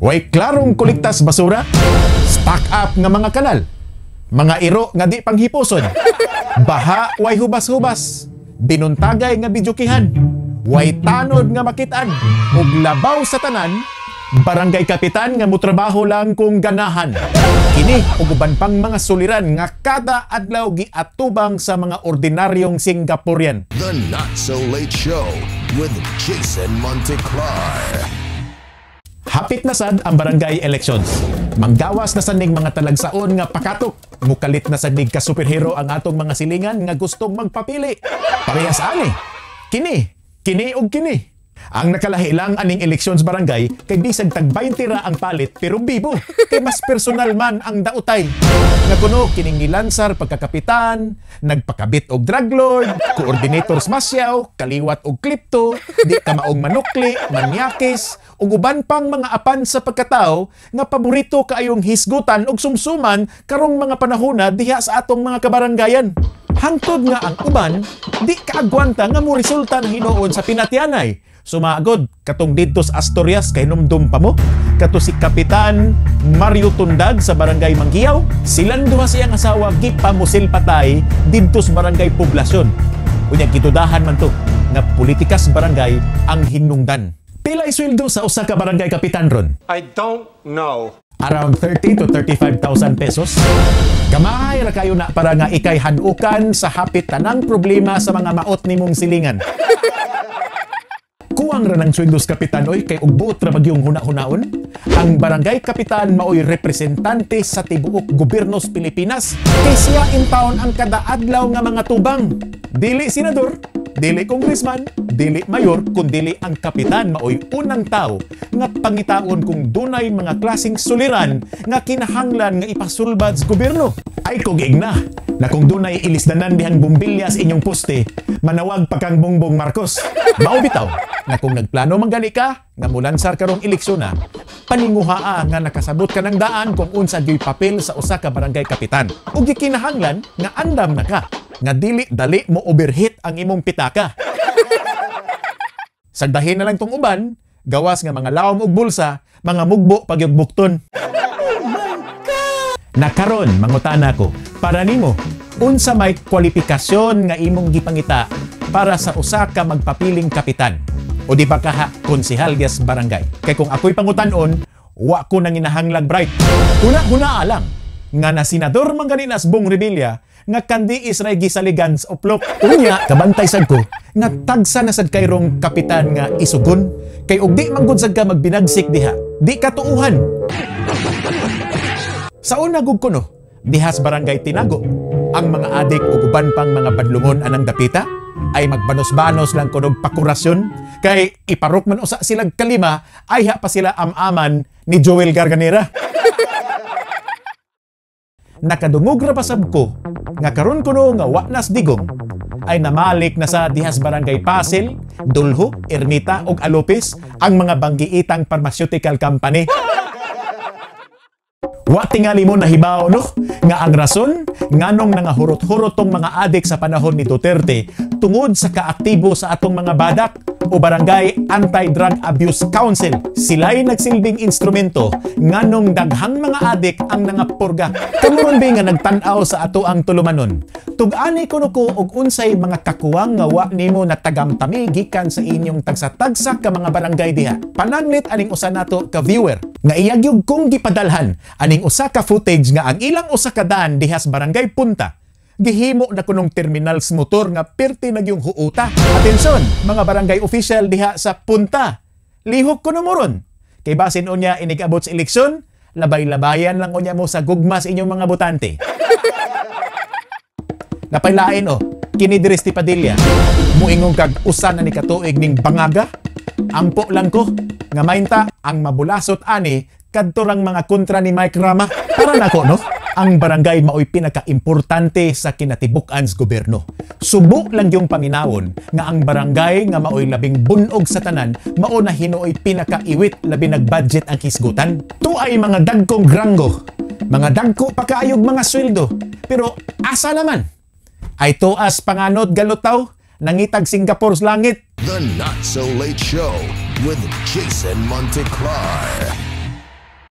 Way klarong kolektas basura, stock up nga mga kanal, mga iro nga di panghiposon, baha way hubas-hubas, binuntagay nga bidyukihan, way tanod nga makitaan, ug labaw sa tanan, barangay kapitan nga mutrabaho lang kung ganahan. Kini ug uban pang mga suliran nga kada adlaw giatubang sa mga ordinaryong Singaporean. The Not So Late Show with Jason Monteclar. Hapit na sad ang barangay elections. Manggawas na sanig mga talagsaon nga pakatok. Mukalit na sanig ka superhero ang atong mga silingan nga gustong magpapili. Parehas ani. Kini ug kini. Ang nakalahi lang aning elections barangay kay bisag tag 20 ra ang palit pero bibo kay mas personal man ang dautay. Nga kuno kining gilansar pagkakapitan, nagpakabit og drug lord, coordinator smasyaw, kaliwat og klipto, di ka maong manukli, manyakis, ug uban pang mga apan sa pagkatao nga paborito kaayong hisgutan og sumsuman karong mga panahona diha sa atong mga kabarangayan. Hangtod nga ang uban, di kaagwanta nga mo resulta na hinuon sa pinatyanay. Sumagod, katong dito sa Asturias kay numdum pa mo. Kato si Kapitan Mario Tundag sa Barangay Manggiaw. Silang duha siyang asawa gipamusil patay dito sa Barangay Poblasyon. Unya gitudahan man to nga politikas barangay ang hinungdan. Pila isweldo sa usa ka barangay kapitan ron? I don't know. Around 30 to 35,000 pesos. Gamay ra kayo na para nga ikay hanukan sa hapit tanang problema sa mga maot nimong silingan. Kuwang ra ng sweldos kapitan oy kay ugbuot ra bagyong huna-hunaon. Ang barangay kapitan maoy representante sa tibuok gobyernos Pilipinas kay siya in town ang kada adlaw nga mga tubang. Dili senador, dili congressman, dili mayor, kundi ang kapitan maoy unang tao nga pangitaon kung dunay mga klaseng suliran nga kinahanglan nga ipasulbad sa gobyerno. Ay kugig na kung dunay ilisdanan dihang bumbilya sa inyong poste, manawag pa kang Bongbong Marcos. Mao bitaw na kung nagplano manggani ka nga mulansar karong eleksyon na, paninguhaa nga nakasabot ka ng daan kung unsa gyoy papel sa usa ka barangay kapitan. Ug gikinahanglan nga andam na ka nga dili dali mo overheat ang imong pitaka. Sagdahin na lang tong uban, gawas nga mga lawom ug bulsa, mga mugbo pagyog bukton. Nakaron mangutana ko, para nimo, unsa may kwalifikasyon nga imong gipangita para sa usa ka magpapiling kapitan? O di ba kaha konsehal gas barangay? Kay kung ako'y pangutan-on, wa ko nang inahanglag bright. Huna alang nga na senador man ganin as Bong Revilla nga kandi Israel gisaligan sa uplok. Unya kabantay sad ko nga tagsa na sad kayrong kapitan nga isugon kay ug di man gud sad ka magbinagsik diha. Di katuuhan. Sa una gug kuno, dihas barangay Tinago, ang mga adik ug uban pang mga badlungon anang dapita ay magbanos-banos lang kunog pakurasyon kay iparok man usa silang kalima ay pa sila amaman ni Joel Garganera. Nakadungog ra pasab ko nga karon kuno nga wa nas digong ay namalik na sa dihas barangay Pasil, Dulho, Ermita ug Alopis ang mga banggiitang pharmaceutical company. Wa tingali mo nahibaw no nga ang rason nganong nangahurot-hurot tong mga adik sa panahon ni Duterte tungod sa kaaktibo sa atong mga badak o barangay Anti-Drug Abuse Council. Sila'y nagsilbing instrumento nganong daghang mga adik ang nangapurga. Kamuron ba nga nagtanaw sa ato ang tulumanon? Tug-ani kuno ko og unsay mga kakuwang nga wa nimo natagamtami gikan sa inyong tagsa-tagsa ka mga barangay diha. Panaglit aning usa nato ka viewer nga iyagyog kong gipadalhan aning usa ka footage nga ang ilang usa ka daan dihas barangay Punta gihimo na kunong terminals motor nga perti nagyong huuta. Atensyon, mga barangay official diha sa Punta. Lihok kuno mo ron. Kay basin unya inigabot sa eleksyon, labay-labayan lang unya mo sa gugma sa inyong mga botante. Napailain kini diri ti Padilla. Muingong kag usa na ni katuig ning bangaga. Ampo lang ko nga mainta ang mabulasot ani kadto rang mga kontra ni Mike Rama. Para nako no, ang barangay maoy pinaka-importante sa kinatibuk-an sa gobyerno. Subo lang yung paminawon nga ang barangay nga maoy labing bunog sa tanan mao na hinuoy pinaka-iwit labi nag-budget ang hisgutan. Tuay mga dagkong granggo, mga dagko pa kaayog mga sweldo. Pero asa naman? Ay tuas panganod galutaw nangitag Singapore's langit. The Not So Late Show with Jason Monteclar.